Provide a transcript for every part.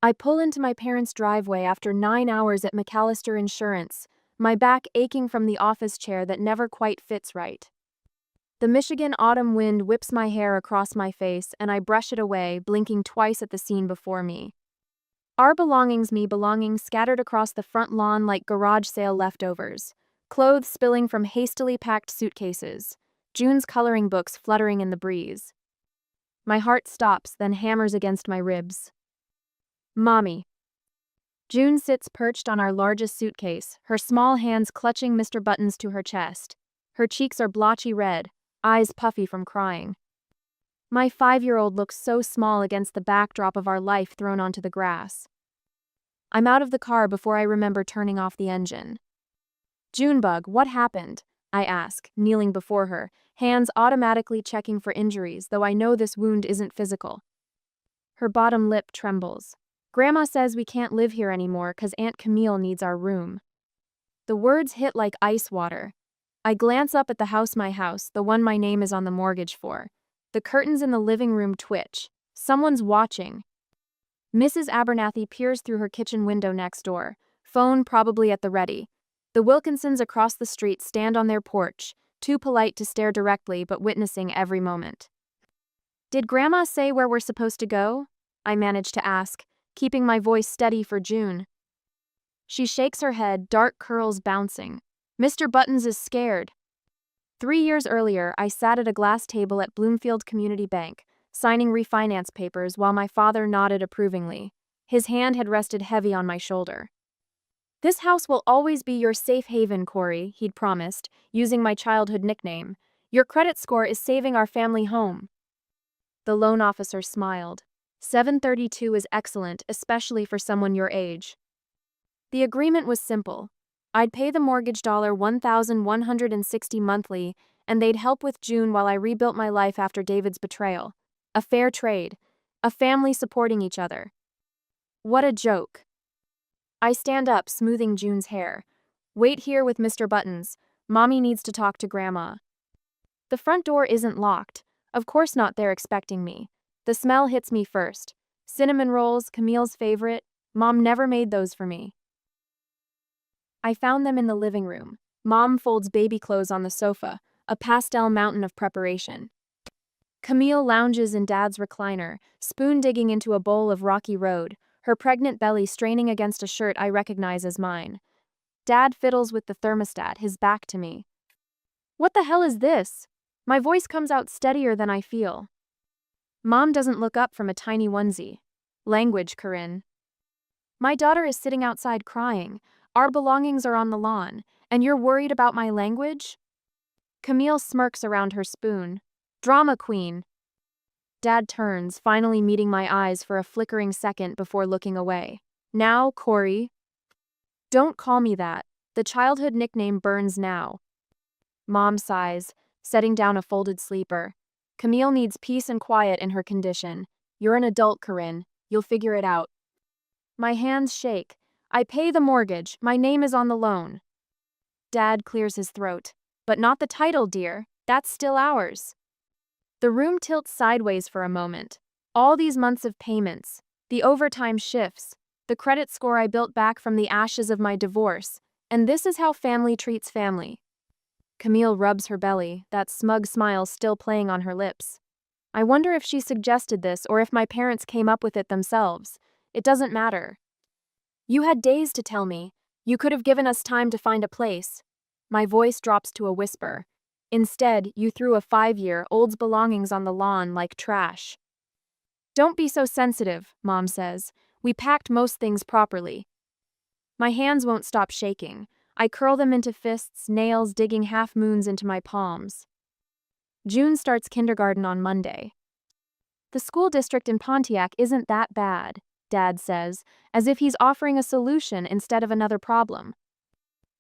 I pull into my parents' driveway after 9 hours at McAllister Insurance, my back aching from the office chair that never quite fits right. The Michigan autumn wind whips my hair across my face and I brush it away, blinking twice at the scene before me. Our belongings scattered across the front lawn like garage sale leftovers, clothes spilling from hastily packed suitcases, June's coloring books fluttering in the breeze. My heart stops, then hammers against my ribs. Mommy. June sits perched on our largest suitcase, her small hands clutching Mr. Buttons to her chest. Her cheeks are blotchy red, eyes puffy from crying. My 5-year-old looks so small against the backdrop of our life thrown onto the grass. I'm out of the car before I remember turning off the engine. Junebug, what happened? I ask, kneeling before her, hands automatically checking for injuries, though I know this wound isn't physical. Her bottom lip trembles. Grandma says we can't live here anymore 'cause Aunt Camille needs our room. The words hit like ice water. I glance up at the house, the one my name is on the mortgage for. The curtains in the living room twitch. Someone's watching. Mrs. Abernathy peers through her kitchen window next door, phone probably at the ready. The Wilkinsons across the street stand on their porch, too polite to stare directly but witnessing every moment. Did Grandma say where we're supposed to go? I manage to ask, keeping my voice steady for June. She shakes her head, dark curls bouncing. Mr. Buttons is scared. 3 years earlier, I sat at a glass table at Bloomfield Community Bank, signing refinance papers while my father nodded approvingly. His hand had rested heavy on my shoulder. This house will always be your safe haven, Corey, he'd promised, using my childhood nickname. Your credit score is saving our family home. The loan officer smiled. 732 is excellent, especially for someone your age. The agreement was simple. I'd pay the mortgage $1,160 monthly, and they'd help with June while I rebuilt my life after David's betrayal. A fair trade. A family supporting each other. What a joke. I stand up, smoothing June's hair. Wait here with Mr. Buttons. Mommy needs to talk to Grandma. The front door isn't locked. Of course not, they're expecting me. The smell hits me first. Cinnamon rolls, Camille's favorite. Mom never made those for me. I found them in the living room. Mom folds baby clothes on the sofa, a pastel mountain of preparation. Camille lounges in Dad's recliner, spoon digging into a bowl of Rocky Road, her pregnant belly straining against a shirt I recognize as mine. Dad fiddles with the thermostat, his back to me. What the hell is this? My voice comes out steadier than I feel. Mom doesn't look up from a tiny onesie. Language, Corinne. My daughter is sitting outside crying. Our belongings are on the lawn, and you're worried about my language? Camille smirks around her spoon. Drama queen. Dad turns, finally meeting my eyes for a flickering second before looking away. Now, Corey. Don't call me that. The childhood nickname burns now. Mom sighs, setting down a folded sleeper. Camille needs peace and quiet in her condition. You're an adult, Corinne. You'll figure it out. My hands shake. I pay the mortgage. My name is on the loan. Dad clears his throat. But not the title, dear. That's still ours. The room tilts sideways for a moment. All these months of payments, the overtime shifts, the credit score I built back from the ashes of my divorce, and this is how family treats family. Camille rubs her belly, that smug smile still playing on her lips. I wonder if she suggested this or if my parents came up with it themselves. It doesn't matter. You had days to tell me. You could have given us time to find a place. My voice drops to a whisper. Instead, you threw a 5-year-old's belongings on the lawn like trash. Don't be so sensitive, Mom says. We packed most things properly. My hands won't stop shaking. I curl them into fists, nails digging half moons into my palms. June starts kindergarten on Monday. The school district in Pontiac isn't that bad, Dad says, as if he's offering a solution instead of another problem.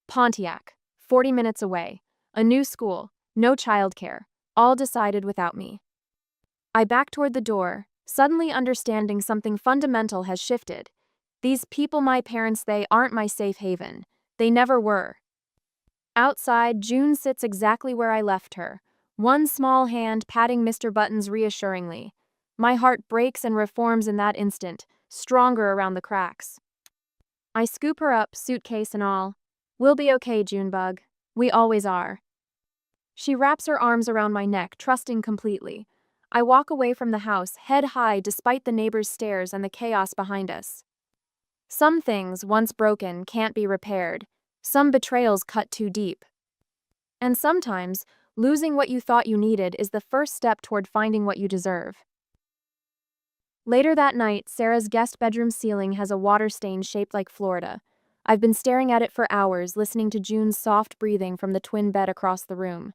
Pontiac, 40 minutes away. A new school, no childcare, all decided without me. I back toward the door, suddenly understanding something fundamental has shifted. These people, my parents, they aren't my safe haven. They never were. Outside, June sits exactly where I left her, one small hand patting Mr. Buttons reassuringly. My heart breaks and reforms in that instant, stronger around the cracks. I scoop her up, suitcase and all. We'll be okay, Junebug. We always are. She wraps her arms around my neck, trusting completely. I walk away from the house, head high despite the neighbors' stares and the chaos behind us. Some things, once broken, can't be repaired. Some betrayals cut too deep. And sometimes, losing what you thought you needed is the first step toward finding what you deserve. Later that night, Sarah's guest bedroom ceiling has a water stain shaped like Florida. I've been staring at it for hours, listening to June's soft breathing from the twin bed across the room.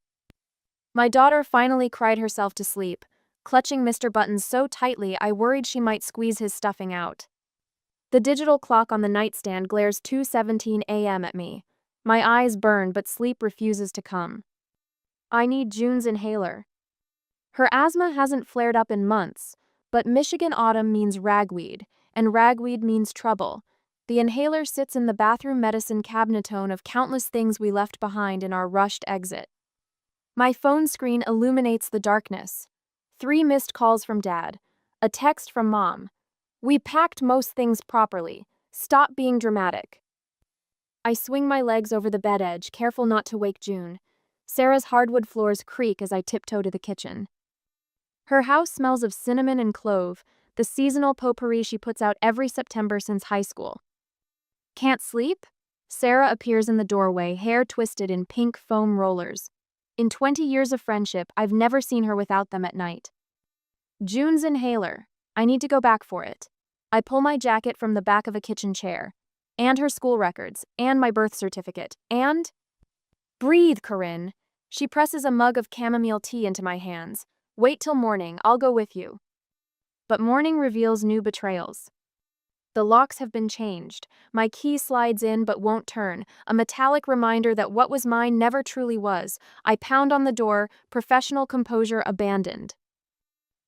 My daughter finally cried herself to sleep, clutching Mr. Buttons so tightly I worried she might squeeze his stuffing out. The digital clock on the nightstand glares 2:17 a.m. at me. My eyes burn, but sleep refuses to come. I need June's inhaler. Her asthma hasn't flared up in months, but Michigan autumn means ragweed, and ragweed means trouble. The inhaler sits in the bathroom medicine cabinetone of countless things we left behind in our rushed exit. My phone screen illuminates the darkness. 3 missed calls from Dad. A text from Mom. We packed most things properly. Stop being dramatic. I swing my legs over the bed edge, careful not to wake June. Sarah's hardwood floors creak as I tiptoe to the kitchen. Her house smells of cinnamon and clove, the seasonal potpourri she puts out every September since high school. Can't sleep? Sarah appears in the doorway, hair twisted in pink foam rollers. In 20 years of friendship, I've never seen her without them at night. June's inhaler. I need to go back for it. I pull my jacket from the back of a kitchen chair. And her school records, and my birth certificate, and… Breathe, Corinne. She presses a mug of chamomile tea into my hands. Wait till morning, I'll go with you. But morning reveals new betrayals. The locks have been changed. My key slides in but won't turn, a metallic reminder that what was mine never truly was. I pound on the door, professional composure abandoned.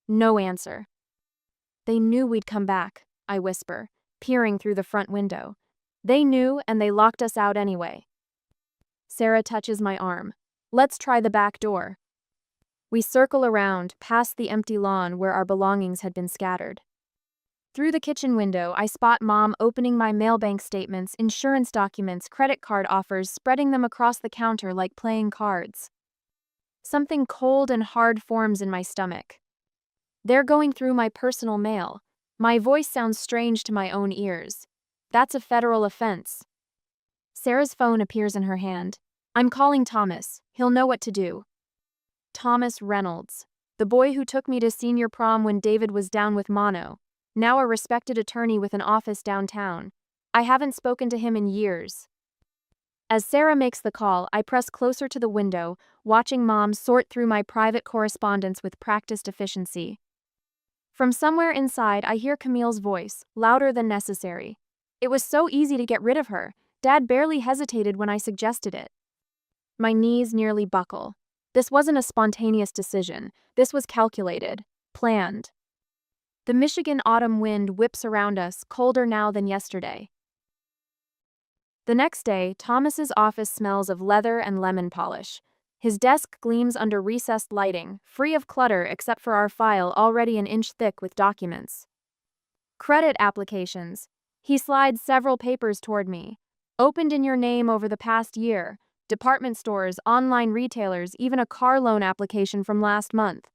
No answer. They knew we'd come back, I whisper, peering through the front window. They knew, and they locked us out anyway. Sarah touches my arm. Let's try the back door. We circle around, past the empty lawn where our belongings had been scattered. Through the kitchen window, I spot Mom opening my mailbank statements, insurance documents, credit card offers, spreading them across the counter like playing cards. Something cold and hard forms in my stomach. They're going through my personal mail. My voice sounds strange to my own ears. That's a federal offense. Sarah's phone appears in her hand. I'm calling Thomas. He'll know what to do. Thomas Reynolds, the boy who took me to senior prom when David was down with mono, now a respected attorney with an office downtown. I haven't spoken to him in years. As Sarah makes the call, I press closer to the window, watching Mom sort through my private correspondence with practiced efficiency. From somewhere inside, I hear Camille's voice, louder than necessary. It was so easy to get rid of her. Dad barely hesitated when I suggested it. My knees nearly buckle. This wasn't a spontaneous decision. This was calculated, planned. The Michigan autumn wind whips around us, colder now than yesterday. The next day, Thomas's office smells of leather and lemon polish. His desk gleams under recessed lighting, free of clutter except for our file already an inch thick with documents. Credit applications. He slides several papers toward me. Opened in your name over the past year. Department stores, online retailers, even a car loan application from last month.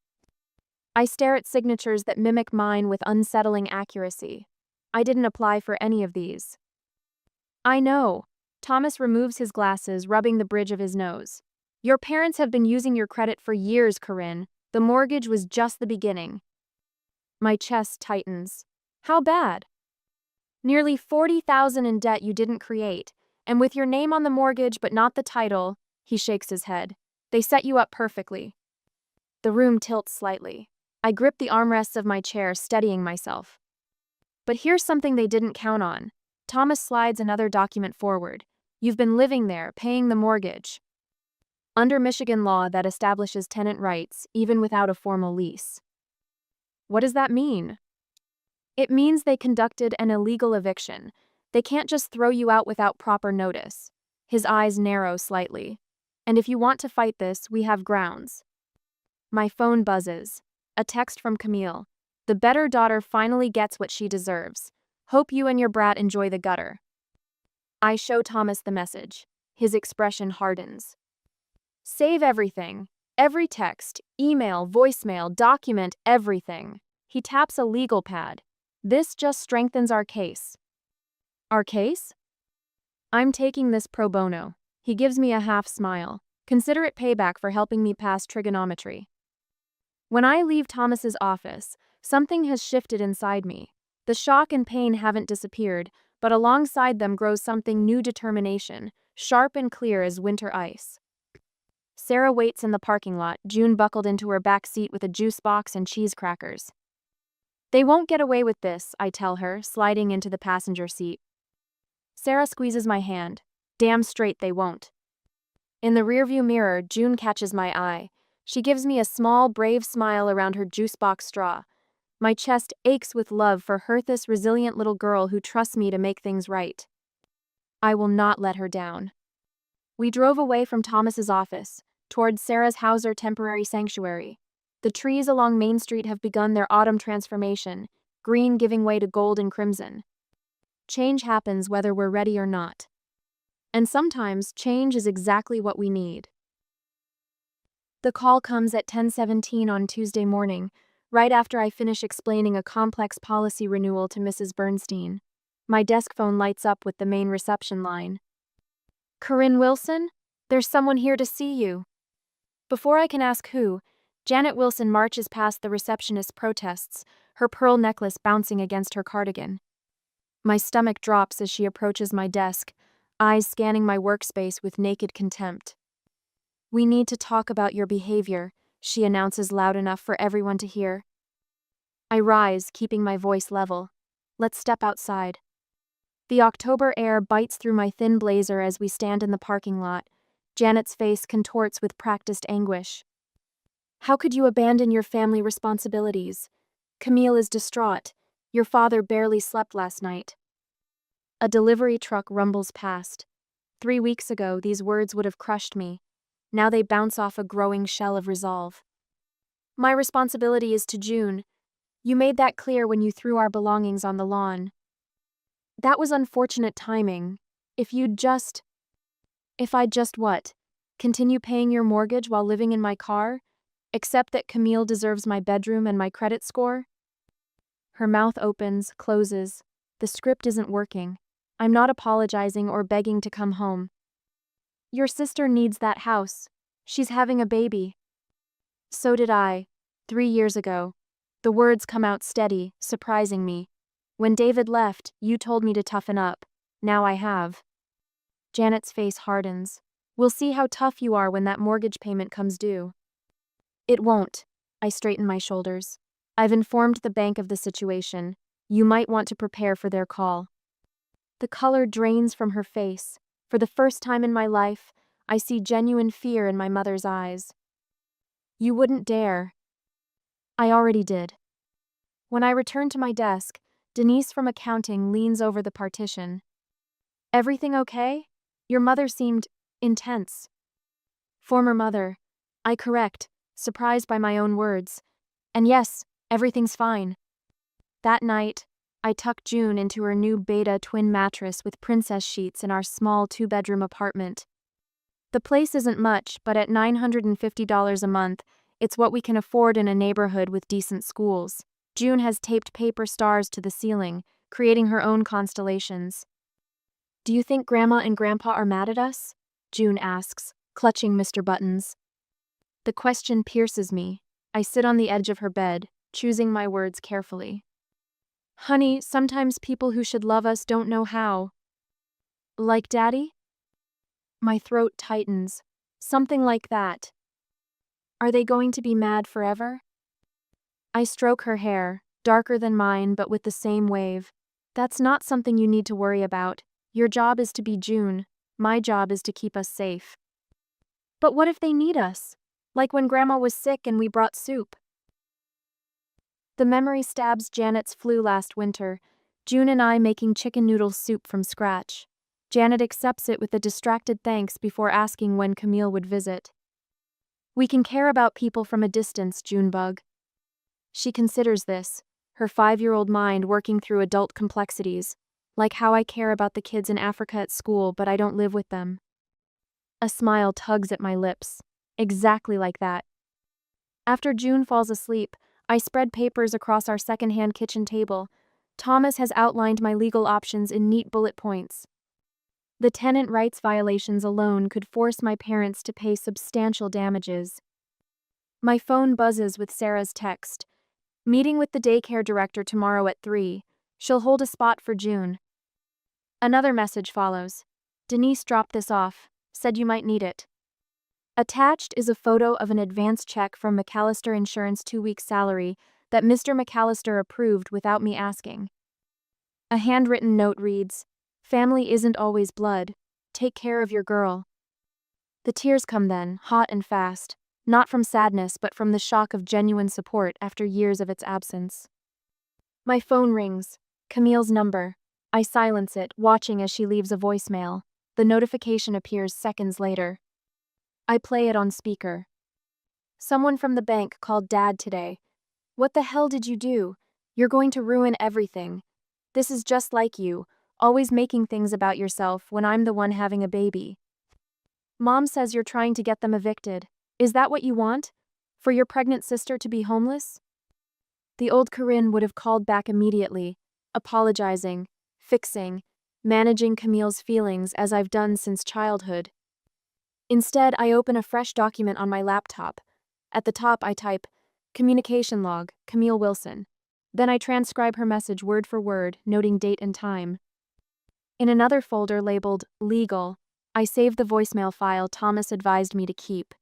I stare at signatures that mimic mine with unsettling accuracy. I didn't apply for any of these. I know. Thomas removes his glasses, rubbing the bridge of his nose. Your parents have been using your credit for years, Corinne. The mortgage was just the beginning. My chest tightens. How bad? Nearly $40,000 in debt you didn't create, and with your name on the mortgage but not the title, he shakes his head. They set you up perfectly. The room tilts slightly. I grip the armrests of my chair, steadying myself. But here's something they didn't count on. Thomas slides another document forward. You've been living there, paying the mortgage. Under Michigan law, that establishes tenant rights, even without a formal lease. What does that mean? It means they conducted an illegal eviction. They can't just throw you out without proper notice. His eyes narrow slightly. And if you want to fight this, we have grounds. My phone buzzes. A text from Camille. The better daughter finally gets what she deserves. Hope you and your brat enjoy the gutter. I show Thomas the message. His expression hardens. Save everything. Every text, email, voicemail, document, everything. He taps a legal pad. This just strengthens our case. Our case? I'm taking this pro bono. He gives me a half smile. Consider it payback for helping me pass trigonometry. When I leave Thomas's office, something has shifted inside me. The shock and pain haven't disappeared, but alongside them grows something new: determination, sharp and clear as winter ice. Sarah waits in the parking lot, June buckled into her back seat with a juice box and cheese crackers. They won't get away with this, I tell her, sliding into the passenger seat. Sarah squeezes my hand. Damn straight they won't. In the rearview mirror, June catches my eye. She gives me a small, brave smile around her juice box straw. My chest aches with love for her, this resilient little girl who trusts me to make things right. I will not let her down. We drove away from Thomas's office, towards Sarah's Hauser Temporary Sanctuary. The trees along Main Street have begun their autumn transformation, green giving way to gold and crimson. Change happens whether we're ready or not. And sometimes, change is exactly what we need. The call comes at 10:17 on Tuesday morning, right after I finish explaining a complex policy renewal to Mrs. Bernstein. My desk phone lights up with the main reception line. Corinne Wilson? There's someone here to see you. Before I can ask who, Janet Wilson marches past the receptionist's protests, her pearl necklace bouncing against her cardigan. My stomach drops as she approaches my desk, eyes scanning my workspace with naked contempt. We need to talk about your behavior, she announces loud enough for everyone to hear. I rise, keeping my voice level. Let's step outside. The October air bites through my thin blazer as we stand in the parking lot. Janet's face contorts with practiced anguish. How could you abandon your family responsibilities? Camille is distraught. Your father barely slept last night. A delivery truck rumbles past. 3 weeks ago, these words would have crushed me. Now they bounce off a growing shell of resolve. My responsibility is to June. You made that clear when you threw our belongings on the lawn. That was unfortunate timing. If I'd just what? Continue paying your mortgage while living in my car? Accept that Camille deserves my bedroom and my credit score? Her mouth opens, closes. The script isn't working. I'm not apologizing or begging to come home. Your sister needs that house. She's having a baby. So did I, 3 years ago. The words come out steady, surprising me. When David left, you told me to toughen up. Now I have. Janet's face hardens. We'll see how tough you are when that mortgage payment comes due. It won't. I straighten my shoulders. I've informed the bank of the situation. You might want to prepare for their call. The color drains from her face. For the first time in my life, I see genuine fear in my mother's eyes. You wouldn't dare. I already did. When I return to my desk, Denise from accounting leans over the partition. Everything okay? Your mother seemed intense. Former mother. I correct, surprised by my own words. And yes, everything's fine. That night, I tuck June into her new Beta twin mattress with princess sheets in our small 2-bedroom apartment. The place isn't much, but at $950 a month, it's what we can afford in a neighborhood with decent schools. June has taped paper stars to the ceiling, creating her own constellations. Do you think Grandma and Grandpa are mad at us? June asks, clutching Mr. Buttons. The question pierces me. I sit on the edge of her bed, choosing my words carefully. Honey, sometimes people who should love us don't know how. Like Daddy? My throat tightens. Something like that. Are they going to be mad forever? I stroke her hair, darker than mine but with the same wave. That's not something you need to worry about. Your job is to be June. My job is to keep us safe. But what if they need us? Like when Grandma was sick and we brought soup. The memory stabs Janet's flu last winter, June and I making chicken noodle soup from scratch. Janet accepts it with a distracted thanks before asking when Camille would visit. We can care about people from a distance, Junebug. She considers this. her 5-year-old mind working through adult complexities, like how I care about the kids in Africa at school but I don't live with them. A smile tugs at my lips. Exactly like that. After June falls asleep, I spread papers across our second-hand kitchen table. Thomas has outlined my legal options in neat bullet points. The tenant rights violations alone could force my parents to pay substantial damages. My phone buzzes with Sarah's text. Meeting with the daycare director tomorrow at 3. She'll hold a spot for June. Another message follows. Denise dropped this off, said you might need it. Attached is a photo of an advance check from McAllister Insurance 2-week salary that Mr. McAllister approved without me asking. A handwritten note reads, "Family isn't always blood. Take care of your girl." The tears come then, hot and fast, not from sadness but from the shock of genuine support after years of its absence. My phone rings. Camille's number. I silence it, watching as she leaves a voicemail. The notification appears seconds later. I play it on speaker. Someone from the bank called Dad today. What the hell did you do? You're going to ruin everything. This is just like you, always making things about yourself when I'm the one having a baby. Mom says you're trying to get them evicted. Is that what you want? For your pregnant sister to be homeless? The old Corinne would have called back immediately, apologizing, fixing, managing Camille's feelings as I've done since childhood. Instead, I open a fresh document on my laptop. At the top, I type, "Communication log, Camille Wilson." Then I transcribe her message word for word, noting date and time. In another folder labeled Legal, I save the voicemail file Thomas advised me to keep.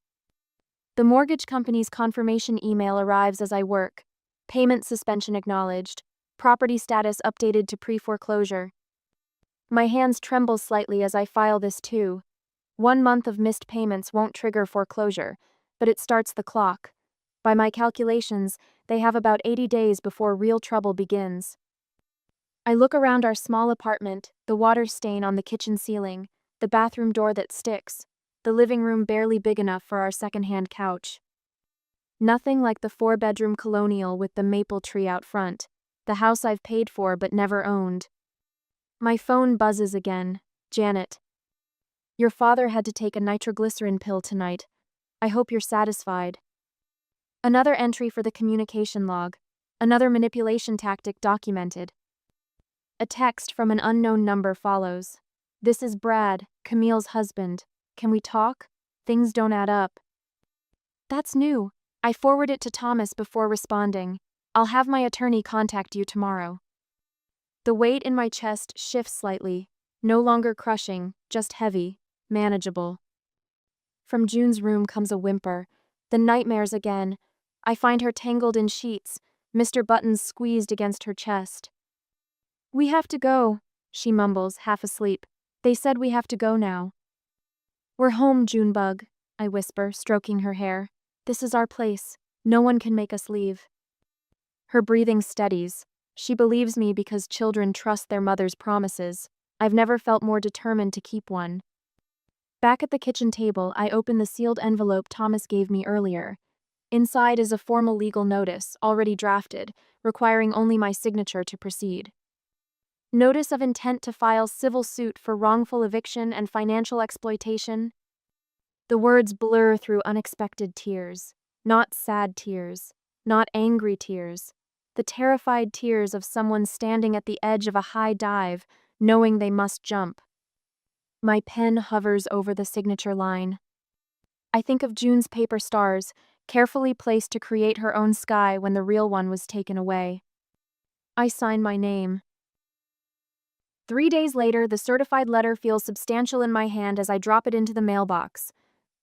The mortgage company's confirmation email arrives as I work. Payment suspension acknowledged. Property status updated to pre-foreclosure. My hands tremble slightly as I file this too. 1 month of missed payments won't trigger foreclosure, but it starts the clock. By my calculations, they have about 80 days before real trouble begins. I look around our small apartment, the water stain on the kitchen ceiling, the bathroom door that sticks, the living room barely big enough for our second-hand couch. Nothing like the 4-bedroom colonial with the maple tree out front, the house I've paid for but never owned. My phone buzzes again. Janet. Your father had to take a nitroglycerin pill tonight. I hope you're satisfied. Another entry for the communication log. Another manipulation tactic documented. A text from an unknown number follows. This is Brad, Camille's husband. Can we talk? Things don't add up. That's new. I forward it to Thomas before responding. I'll have my attorney contact you tomorrow. The weight in my chest shifts slightly, no longer crushing, just heavy, manageable. From June's room comes a whimper. The nightmares again. I find her tangled in sheets, Mr. Buttons squeezed against her chest. We have to go, she mumbles, half asleep. They said we have to go now. We're home, Junebug, I whisper, stroking her hair. This is our place. No one can make us leave. Her breathing steadies. She believes me because children trust their mother's promises. I've never felt more determined to keep one. Back at the kitchen table, I open the sealed envelope Thomas gave me earlier. Inside is a formal legal notice, already drafted, requiring only my signature to proceed. Notice of intent to file civil suit for wrongful eviction and financial exploitation. The words blur through unexpected tears. Not sad tears. Not angry tears. The terrified tears of someone standing at the edge of a high dive, knowing they must jump. My pen hovers over the signature line. I think of June's paper stars, carefully placed to create her own sky when the real one was taken away. I sign my name. 3 days later, the certified letter feels substantial in my hand as I drop it into the mailbox.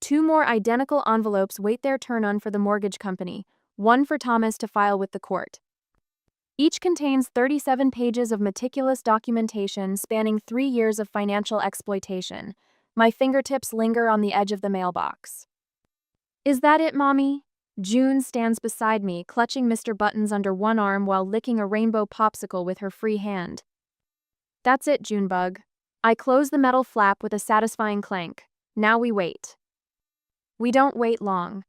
2 more identical envelopes wait their turn on for the mortgage company, one for Thomas to file with the court. Each contains 37 pages of meticulous documentation spanning 3 years of financial exploitation. My fingertips linger on the edge of the mailbox. Is that it, Mommy? June stands beside me, clutching Mr. Buttons under one arm while licking a rainbow popsicle with her free hand. That's it, Junebug. I close the metal flap with a satisfying clank. Now we wait. We don't wait long.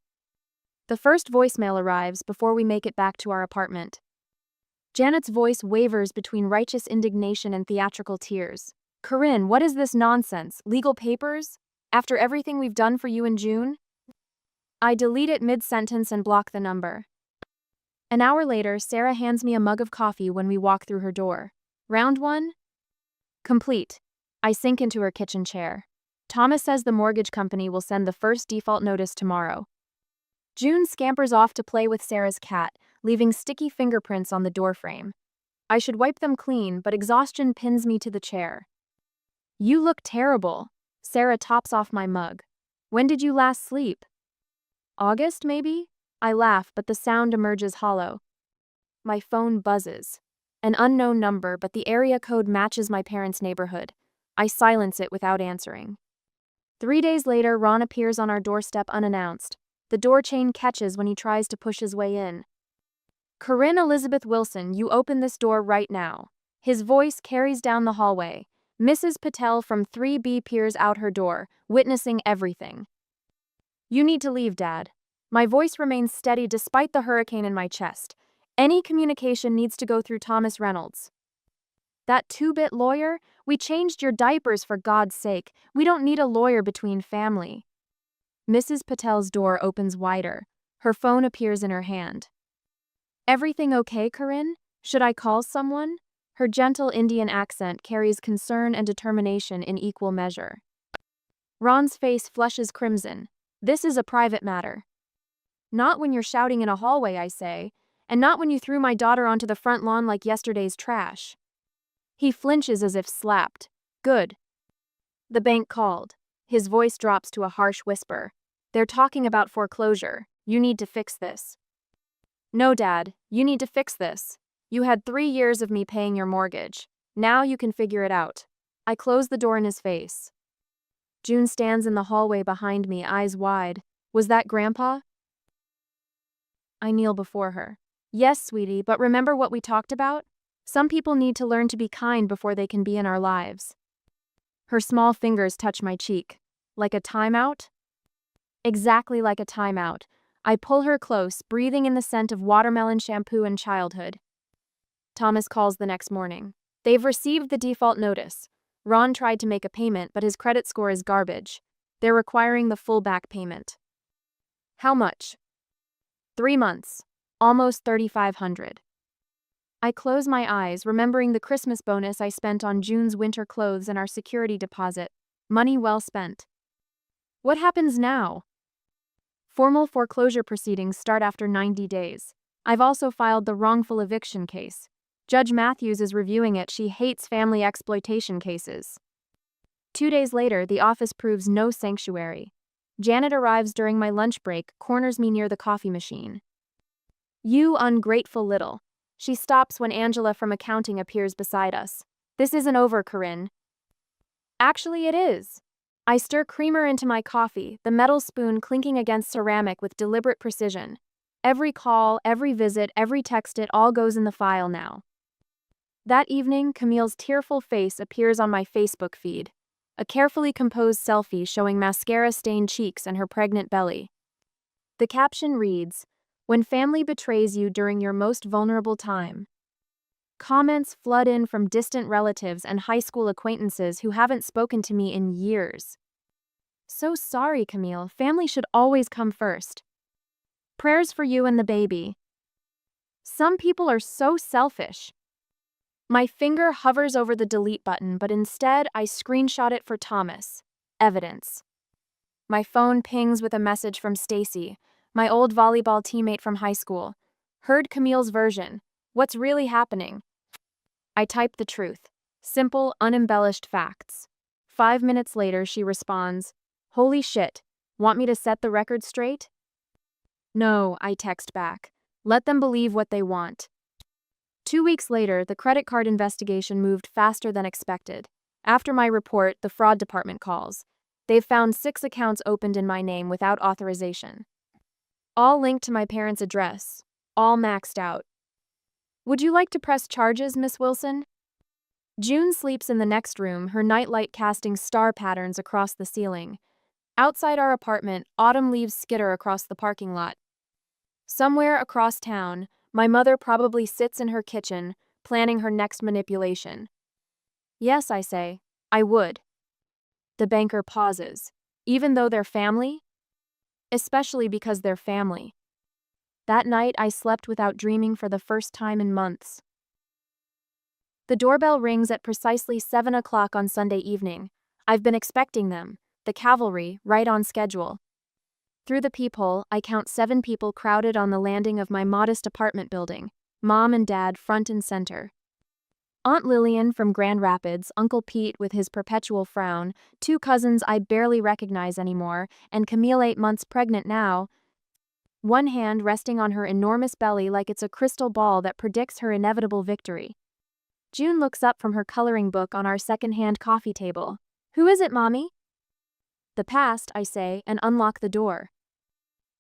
The first voicemail arrives before we make it back to our apartment. Janet's voice wavers between righteous indignation and theatrical tears. Corinne, what is this nonsense? Legal papers? After everything we've done for you in June? I delete it mid-sentence and block the number. An hour later, Sarah hands me a mug of coffee when we walk through her door. Round one? Complete. I sink into her kitchen chair. Thomas says the mortgage company will send the first default notice tomorrow. June scampers off to play with Sarah's cat, leaving sticky fingerprints on the doorframe. I should wipe them clean, but exhaustion pins me to the chair. You look terrible. Sarah tops off my mug. When did you last sleep? August, maybe? I laugh, but the sound emerges hollow. My phone buzzes. An unknown number, but the area code matches my parents' neighborhood. I silence it without answering. 3 days later, Ron appears on our doorstep unannounced. The door chain catches when he tries to push his way in. Corinne Elizabeth Wilson, you open this door right now. His voice carries down the hallway. Mrs. Patel from 3B peers out her door, witnessing everything. You need to leave, Dad. My voice remains steady despite the hurricane in my chest. Any communication needs to go through Thomas Reynolds. That two-bit lawyer? We changed your diapers for God's sake. We don't need a lawyer between family. Mrs. Patel's door opens wider. Her phone appears in her hand. Everything okay, Corinne? Should I call someone? Her gentle Indian accent carries concern and determination in equal measure. Ron's face flushes crimson. This is a private matter. Not when you're shouting in a hallway, I say, and not when you threw my daughter onto the front lawn like yesterday's trash. He flinches as if slapped. Good. The bank called. His voice drops to a harsh whisper. They're talking about foreclosure. You need to fix this. No, Dad, you need to fix this. You had 3 years of me paying your mortgage. Now you can figure it out. I close the door in his face. June stands in the hallway behind me, eyes wide. Was that Grandpa? I kneel before her. Yes, sweetie, but remember what we talked about? Some people need to learn to be kind before they can be in our lives. Her small fingers touch my cheek. Like a timeout? Exactly like a timeout. I pull her close, breathing in the scent of watermelon shampoo and childhood. Thomas calls the next morning. They've received the default notice. Ron tried to make a payment, but his credit score is garbage. They're requiring the full back payment. How much? 3 months. Almost $3,500. I close my eyes, remembering the Christmas bonus I spent on June's winter clothes and our security deposit. Money well spent. What happens now? Formal foreclosure proceedings start after 90 days. I've also filed the wrongful eviction case. Judge Matthews is reviewing it. She hates family exploitation cases. 2 days later, the office proves no sanctuary. Janet arrives during my lunch break, corners me near the coffee machine. You ungrateful little. She stops when Angela from accounting appears beside us. This isn't over, Corinne. Actually, it is. I stir creamer into my coffee, the metal spoon clinking against ceramic with deliberate precision. Every call, every visit, every text, it all goes in the file now. That evening, Camille's tearful face appears on my Facebook feed. A carefully composed selfie showing mascara-stained cheeks and her pregnant belly. The caption reads, "When family betrays you during your most vulnerable time." Comments flood in from distant relatives and high school acquaintances who haven't spoken to me in years. So sorry, Camille. Family should always come first. Prayers for you and the baby. Some people are so selfish. My finger hovers over the delete button, but instead I screenshot it for Thomas. Evidence. My phone pings with a message from Stacy, my old volleyball teammate from high school. Heard Camille's version. What's really happening? I type the truth. Simple, unembellished facts. 5 minutes later, she responds, "Holy shit, want me to set the record straight?" No, I text back. Let them believe what they want. 2 weeks later, the credit card investigation moved faster than expected. After my report, the fraud department calls. They've found 6 accounts opened in my name without authorization. All linked to my parents' address. All maxed out. Would you like to press charges, Miss Wilson? June sleeps in the next room, her nightlight casting star patterns across the ceiling. Outside our apartment, autumn leaves skitter across the parking lot. Somewhere across town, My mother probably sits in her kitchen, planning her next manipulation. Yes, I say. I would. The banker pauses. Even though they're family? Especially because they're family. That night I slept without dreaming for the first time in months. The doorbell rings at precisely 7 o'clock on Sunday evening. I've been expecting them, the cavalry, right on schedule. Through the peephole, I count 7 people crowded on the landing of my modest apartment building, Mom and Dad front and center. Aunt Lillian from Grand Rapids, Uncle Pete with his perpetual frown, 2 cousins I barely recognize anymore, and Camille 8 months pregnant now, one hand resting on her enormous belly like it's a crystal ball that predicts her inevitable victory. June looks up from her coloring book on our second-hand coffee table. Who is it, Mommy? The past, I say, and unlock the door.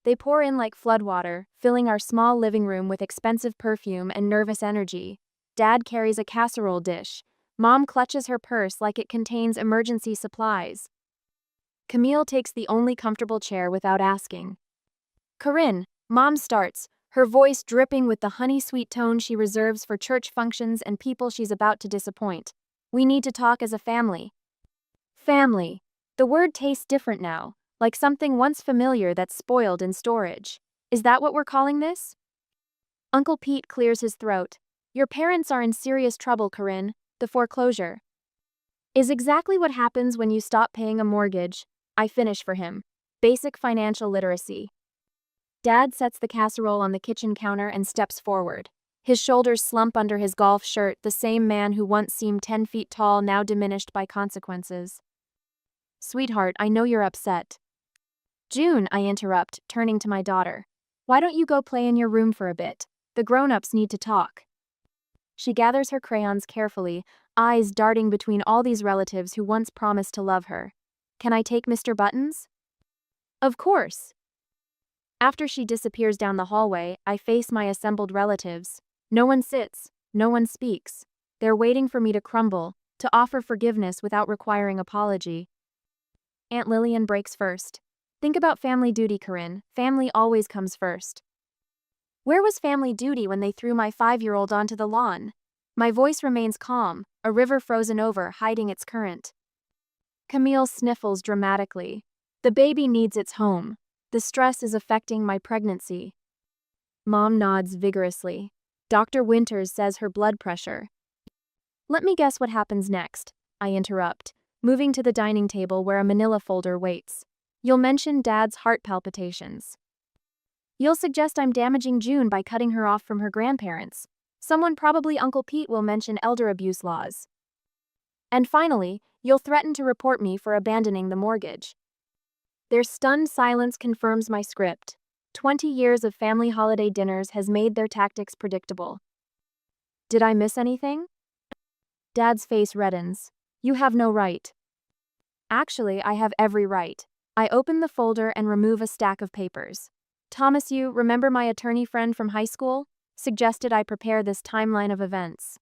They pour in like floodwater, filling our small living room with expensive perfume and nervous energy. Dad carries a casserole dish. Mom clutches her purse like it contains emergency supplies. Camille takes the only comfortable chair without asking. Corinne, Mom starts, her voice dripping with the honey-sweet tone she reserves for church functions and people she's about to disappoint. We need to talk as a family. Family. The word tastes different now, like something once familiar that's spoiled in storage. Is that what we're calling this? Uncle Pete clears his throat. Your parents are in serious trouble, Corinne. The foreclosure is exactly what happens when you stop paying a mortgage. I finish for him. Basic financial literacy. Dad sets the casserole on the kitchen counter and steps forward. His shoulders slump under his golf shirt, the same man who once seemed 10 feet tall, now diminished by consequences. Sweetheart, I know you're upset. June, I interrupt, turning to my daughter. Why don't you go play in your room for a bit? The grown-ups need to talk. She gathers her crayons carefully, eyes darting between all these relatives who once promised to love her. Can I take Mr. Buttons? Of course. After she disappears down the hallway, I face my assembled relatives. No one sits, no one speaks. They're waiting for me to crumble, to offer forgiveness without requiring apology. Aunt Lillian breaks first. Think about family duty, Corinne. Family always comes first. Where was family duty when they threw my 5-year-old onto the lawn? My voice remains calm, a river frozen over, hiding its current. Camille sniffles dramatically. The baby needs its home. The stress is affecting my pregnancy. Mom nods vigorously. Dr. Winters says her blood pressure. Let me guess what happens next, I interrupt, moving to the dining table where a manila folder waits. You'll mention Dad's heart palpitations. You'll suggest I'm damaging June by cutting her off from her grandparents. Someone, probably Uncle Pete, will mention elder abuse laws. And finally, you'll threaten to report me for abandoning the mortgage. Their stunned silence confirms my script. 20 years of family holiday dinners has made their tactics predictable. Did I miss anything? Dad's face reddens. You have no right. Actually, I have every right. I open the folder and remove a stack of papers. Thomas, you remember my attorney friend from high school? Suggested I prepare this timeline of events.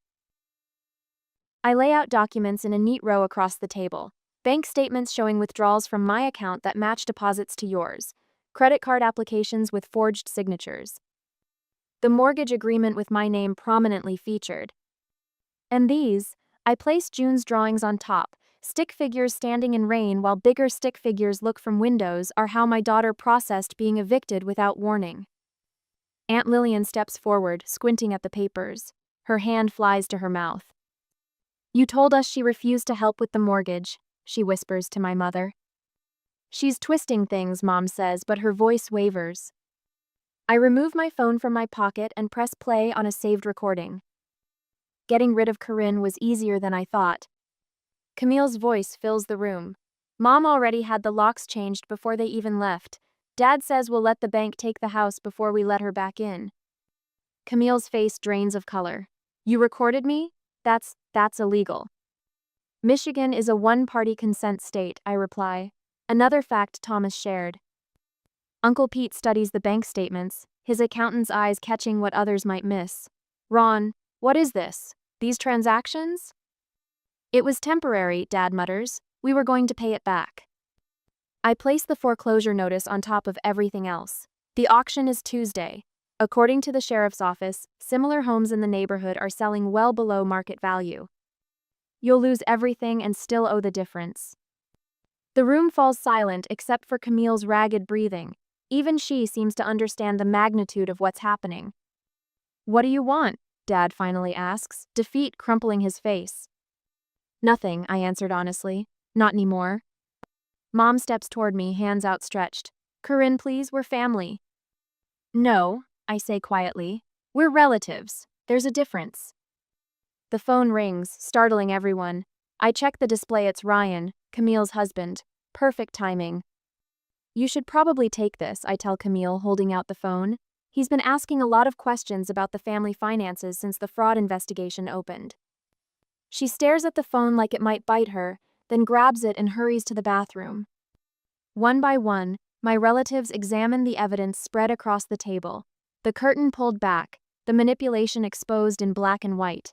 I lay out documents in a neat row across the table. Bank statements showing withdrawals from my account that match deposits to yours. Credit card applications with forged signatures. The mortgage agreement with my name prominently featured. And these, I placed June's drawings on top. Stick figures standing in rain while bigger stick figures look from windows are how my daughter processed being evicted without warning. Aunt Lillian steps forward, squinting at the papers. Her hand flies to her mouth. You told us she refused to help with the mortgage, she whispers to my mother. She's twisting things, Mom says, but her voice wavers. I remove my phone from my pocket and press play on a saved recording. Getting rid of Corinne was easier than I thought. Camille's voice fills the room. Mom already had the locks changed before they even left. Dad says we'll let the bank take the house before we let her back in. Camille's face drains of color. You recorded me? That's illegal. Michigan is a one-party consent state, I reply. Another fact Thomas shared. Uncle Pete studies the bank statements, his accountant's eyes catching what others might miss. Ron, what is this? These transactions? It was temporary, Dad mutters. We were going to pay it back. I place the foreclosure notice on top of everything else. The auction is Tuesday. According to the sheriff's office, similar homes in the neighborhood are selling well below market value. You'll lose everything and still owe the difference. The room falls silent except for Camille's ragged breathing. Even she seems to understand the magnitude of what's happening. "What do you want?" Dad finally asks, defeat crumpling his face. "Nothing," I answered honestly. "Not anymore." Mom steps toward me, hands outstretched. "Corinne, please, we're family." "No," I say quietly. "We're relatives. There's a difference." The phone rings, startling everyone. I check the display. It's Ryan, Camille's husband. Perfect timing. "You should probably take this," I tell Camille, holding out the phone. "He's been asking a lot of questions about the family finances since the fraud investigation opened." She stares at the phone like it might bite her, then grabs it and hurries to the bathroom. One by one, my relatives examine the evidence spread across the table. The curtain pulled back, the manipulation exposed in black and white.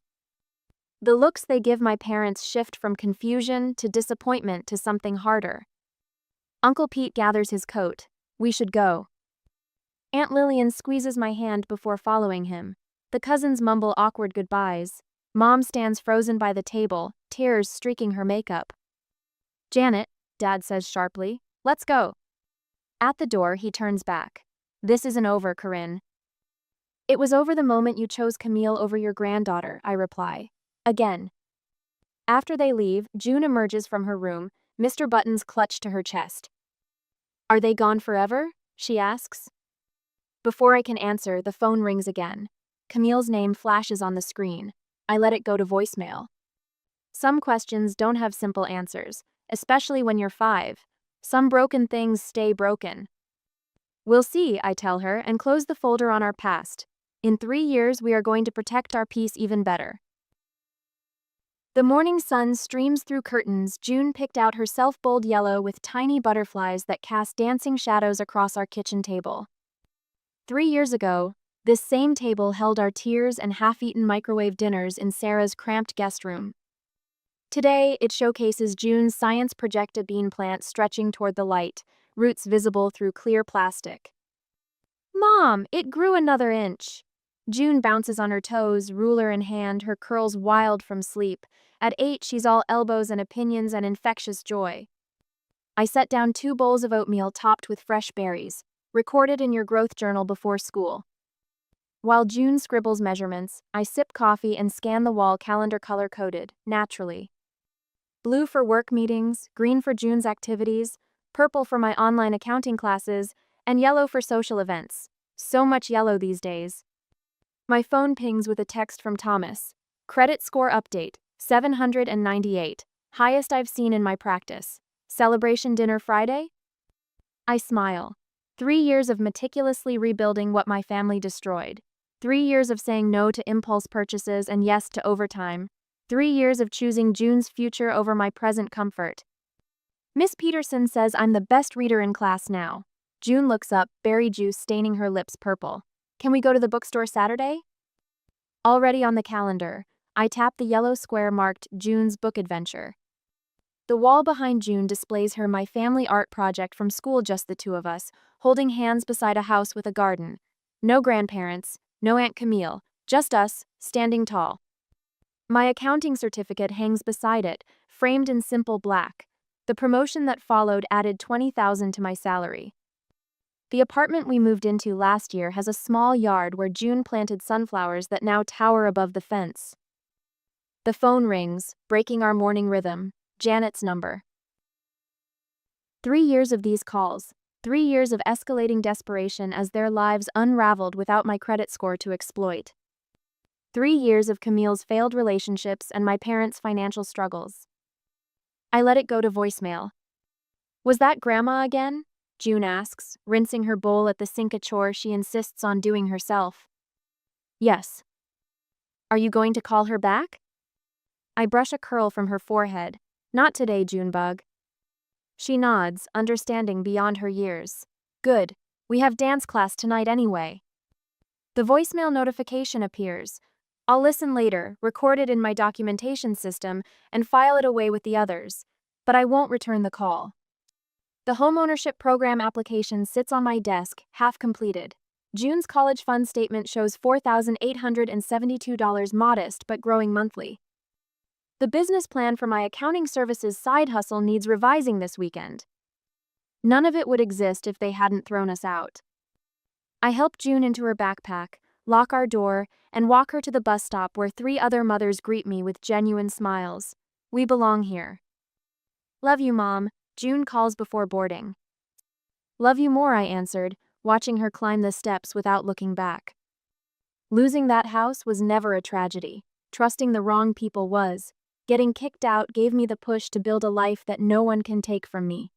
The looks they give my parents shift from confusion to disappointment to something harder. Uncle Pete gathers his coat. "We should go." Aunt Lillian squeezes my hand before following him. The cousins mumble awkward goodbyes. Mom stands frozen by the table, tears streaking her makeup. "Janet," Dad says sharply, "let's go." At the door, he turns back. "This isn't over, Corinne." "It was over the moment you chose Camille over your granddaughter," I reply. Again. After they leave, June emerges from her room, Mr. Buttons clutched to her chest. "Are they gone forever?" she asks. Before I can answer, the phone rings again. Camille's name flashes on the screen. I let it go to voicemail. Some questions don't have simple answers, especially when you're 5. Some broken things stay broken. "We'll see," I tell her, and close the folder on our past. In 3 years, we are going to protect our peace even better. The morning sun streams through curtains. June picked out her self-bowled yellow with tiny butterflies that cast dancing shadows across our kitchen table. 3 years ago, this same table held our tears and half-eaten microwave dinners in Sarah's cramped guest room. Today, it showcases June's science-projecta bean plant stretching toward the light, roots visible through clear plastic. "Mom, it grew another inch." June bounces on her toes, ruler in hand, her curls wild from sleep. At 8, she's all elbows and opinions and infectious joy. I set down 2 bowls of oatmeal topped with fresh berries, recorded in your growth journal before school. While June scribbles measurements, I sip coffee and scan the wall calendar color-coded, naturally. Blue for work meetings, green for June's activities, purple for my online accounting classes, and yellow for social events. So much yellow these days. My phone pings with a text from Thomas. "Credit score update, 798, highest I've seen in my practice. Celebration dinner Friday?" I smile. 3 years of meticulously rebuilding what my family destroyed. 3 years of saying no to impulse purchases and yes to overtime. 3 years of choosing June's future over my present comfort. "Miss Peterson says I'm the best reader in class now." June looks up, berry juice staining her lips purple. "Can we go to the bookstore Saturday?" Already on the calendar, I tap the yellow square marked June's book adventure. The wall behind June displays her my family art project from school, just the 2 of us, holding hands beside a house with a garden. No grandparents, no Aunt Camille, just us, standing tall. My accounting certificate hangs beside it, framed in simple black. The promotion that followed added $20,000 to my salary. The apartment we moved into last year has a small yard where June planted sunflowers that now tower above the fence. The phone rings, breaking our morning rhythm. Janet's number. 3 years of these calls, 3 years of escalating desperation as their lives unraveled without my credit score to exploit. 3 years of Camille's failed relationships and my parents' financial struggles. I let it go to voicemail. "Was that Grandma again?" June asks, rinsing her bowl at the sink, a chore she insists on doing herself. "Yes." "Are you going to call her back?" I brush a curl from her forehead. "Not today, Junebug." She nods, understanding beyond her years. "Good. We have dance class tonight anyway." The voicemail notification appears. I'll listen later, record it in my documentation system, and file it away with the others. But I won't return the call. The homeownership program application sits on my desk, half completed. June's college fund statement shows $4,872, modest but growing monthly. The business plan for my accounting services side hustle needs revising this weekend. None of it would exist if they hadn't thrown us out. I help June into her backpack, lock our door, and walk her to the bus stop where 3 other mothers greet me with genuine smiles. We belong here. Love you, Mom, June calls before boarding. Love you more, I answered, watching her climb the steps without looking back. Losing that house was never a tragedy. Trusting the wrong people was. Getting kicked out gave me the push to build a life that no one can take from me.